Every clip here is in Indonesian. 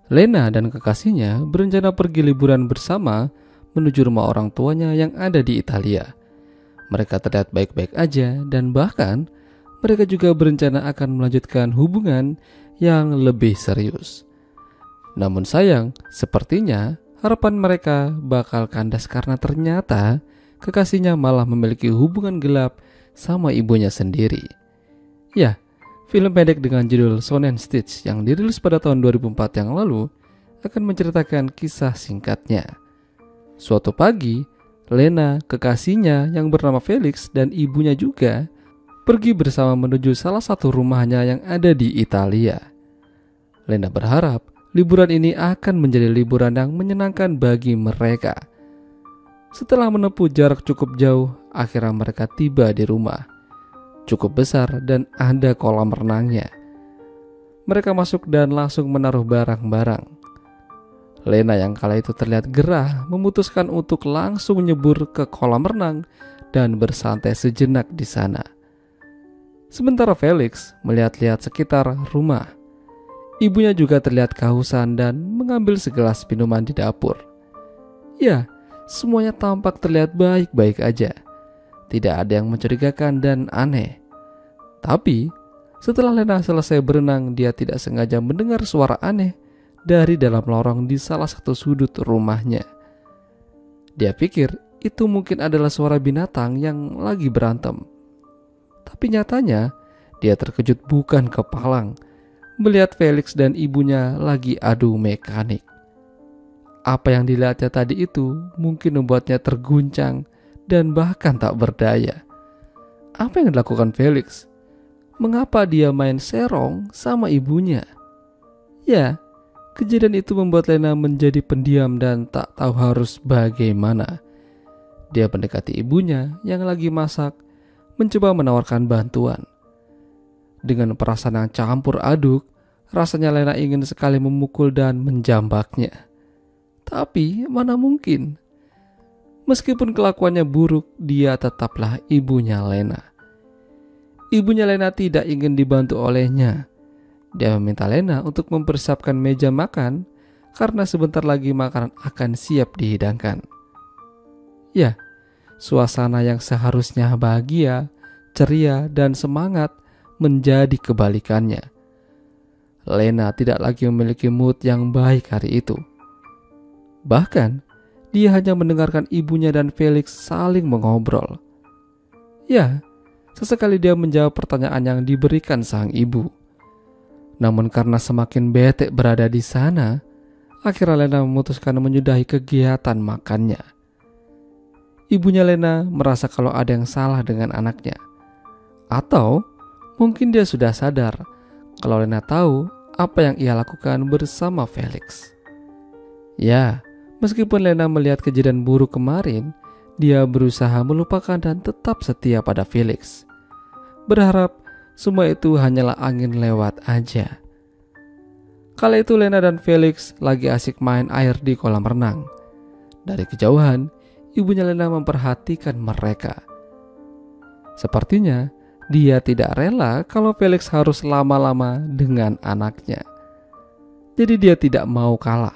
Lena dan kekasihnya berencana pergi liburan bersama menuju rumah orang tuanya yang ada di Italia. Mereka terlihat baik-baik aja dan bahkan mereka juga berencana akan melanjutkan hubungan yang lebih serius. Namun sayang, sepertinya harapan mereka bakal kandas karena ternyata kekasihnya malah memiliki hubungan gelap sama ibunya sendiri. Ya, film pendek dengan judul Sonnenstich yang dirilis pada tahun 2004 yang lalu akan menceritakan kisah singkatnya. Suatu pagi, Lena, kekasihnya yang bernama Felix dan ibunya juga pergi bersama menuju salah satu rumahnya yang ada di Italia. Lena berharap liburan ini akan menjadi liburan yang menyenangkan bagi mereka. Setelah menempuh jarak cukup jauh, akhirnya mereka tiba di rumah. Cukup besar dan ada kolam renangnya. Mereka masuk dan langsung menaruh barang-barang. Lena yang kala itu terlihat gerah memutuskan untuk langsung nyebur ke kolam renang dan bersantai sejenak di sana. Sementara Felix melihat-lihat sekitar rumah. Ibunya juga terlihat kehausan dan mengambil segelas minuman di dapur. Ya, semuanya tampak terlihat baik-baik aja. Tidak ada yang mencurigakan dan aneh. Tapi, setelah Lena selesai berenang, dia tidak sengaja mendengar suara aneh dari dalam lorong di salah satu sudut rumahnya. Dia pikir itu mungkin adalah suara binatang yang lagi berantem. Tapi nyatanya, dia terkejut bukan kepalang melihat Felix dan ibunya lagi adu mekanik. Apa yang dilihatnya tadi itu mungkin membuatnya terguncang dan bahkan tak berdaya. Apa yang dilakukan Felix? Mengapa dia main serong sama ibunya? Ya, kejadian itu membuat Lena menjadi pendiam dan tak tahu harus bagaimana. Dia mendekati ibunya yang lagi masak, mencoba menawarkan bantuan. Dengan perasaan yang campur aduk, rasanya Lena ingin sekali memukul dan menjambaknya. Tapi mana mungkin. Meskipun kelakuannya buruk, dia tetaplah ibunya Lena. Ibunya Lena tidak ingin dibantu olehnya. Dia meminta Lena untuk mempersiapkan meja makan karena sebentar lagi makanan akan siap dihidangkan. Ya, suasana yang seharusnya bahagia, ceria, dan semangat menjadi kebalikannya. Lena tidak lagi memiliki mood yang baik hari itu. Bahkan, dia hanya mendengarkan ibunya dan Felix saling mengobrol. Ya, sesekali dia menjawab pertanyaan yang diberikan sang ibu. Namun karena semakin bete berada di sana, akhirnya Lena memutuskan menyudahi kegiatan makannya. Ibunya Lena merasa kalau ada yang salah dengan anaknya. Atau mungkin dia sudah sadar kalau Lena tahu apa yang ia lakukan bersama Felix. Ya, meskipun Lena melihat kejadian buruk kemarin, dia berusaha melupakan dan tetap setia pada Felix. Berharap semua itu hanyalah angin lewat aja. Kala itu Lena dan Felix lagi asik main air di kolam renang. Dari kejauhan, ibunya Lena memperhatikan mereka. Sepertinya dia tidak rela kalau Felix harus lama-lama dengan anaknya. Jadi dia tidak mau kalah.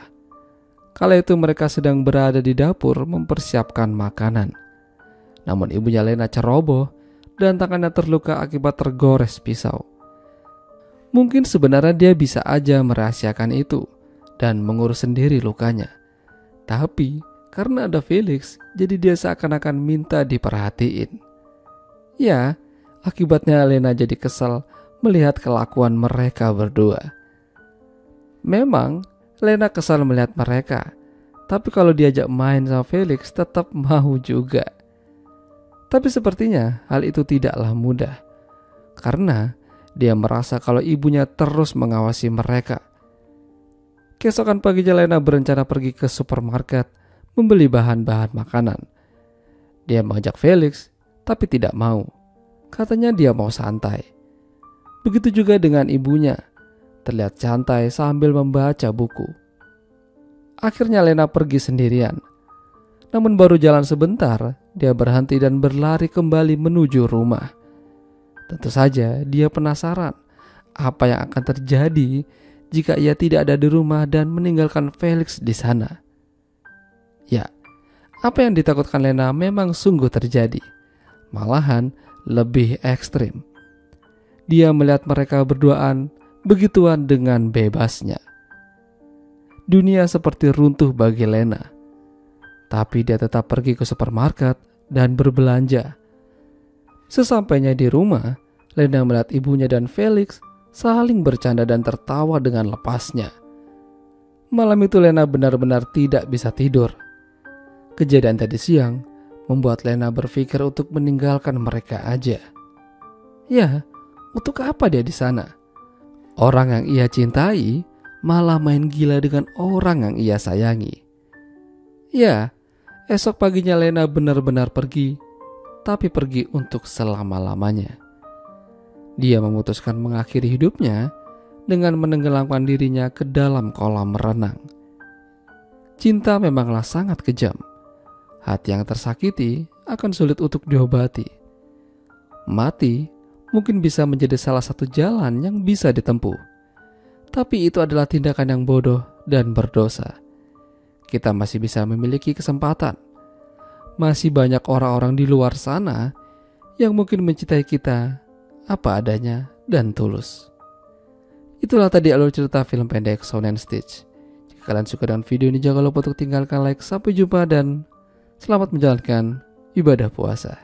Kala itu mereka sedang berada di dapur mempersiapkan makanan. Namun ibunya Lena ceroboh dan tangannya terluka akibat tergores pisau. Mungkin sebenarnya dia bisa aja merahasiakan itu dan mengurus sendiri lukanya. Tapi karena ada Felix, jadi dia seakan-akan minta diperhatiin. Ya, akibatnya Lena jadi kesal melihat kelakuan mereka berdua. Memang Lena kesal melihat mereka, tapi kalau diajak main sama Felix tetap mau juga. Tapi sepertinya hal itu tidaklah mudah, karena dia merasa kalau ibunya terus mengawasi mereka. Keesokan paginya Lena berencana pergi ke supermarket membeli bahan-bahan makanan. Dia mengajak Felix, tapi tidak mau. Katanya dia mau santai. Begitu juga dengan ibunya, terlihat santai sambil membaca buku. Akhirnya Lena pergi sendirian. Namun baru jalan sebentar, dia berhenti dan berlari kembali menuju rumah. Tentu saja dia penasaran apa yang akan terjadi jika ia tidak ada di rumah dan meninggalkan Felix di sana. Ya, apa yang ditakutkan Lena memang sungguh terjadi. Malahan lebih ekstrim. Dia melihat mereka berduaan begituan dengan bebasnya. Dunia seperti runtuh bagi Lena. Tapi dia tetap pergi ke supermarket dan berbelanja. Sesampainya di rumah, Lena melihat ibunya dan Felix saling bercanda dan tertawa dengan lepasnya. Malam itu Lena benar-benar tidak bisa tidur. Kejadian tadi siang membuat Lena berpikir untuk meninggalkan mereka aja. Ya, untuk apa dia di sana? Orang yang ia cintai malah main gila dengan orang yang ia sayangi. Ya, esok paginya Lena benar-benar pergi, tapi pergi untuk selama-lamanya. Dia memutuskan mengakhiri hidupnya dengan menenggelamkan dirinya ke dalam kolam renang. Cinta memanglah sangat kejam. Hati yang tersakiti akan sulit untuk diobati. Mati mungkin bisa menjadi salah satu jalan yang bisa ditempuh. Tapi itu adalah tindakan yang bodoh dan berdosa. Kita masih bisa memiliki kesempatan. Masih banyak orang-orang di luar sana yang mungkin mencintai kita apa adanya dan tulus. Itulah tadi alur cerita film pendek Sonnenstich. Jika kalian suka dengan video ini, jangan lupa untuk tinggalkan like. Sampai jumpa dan selamat menjalankan ibadah puasa.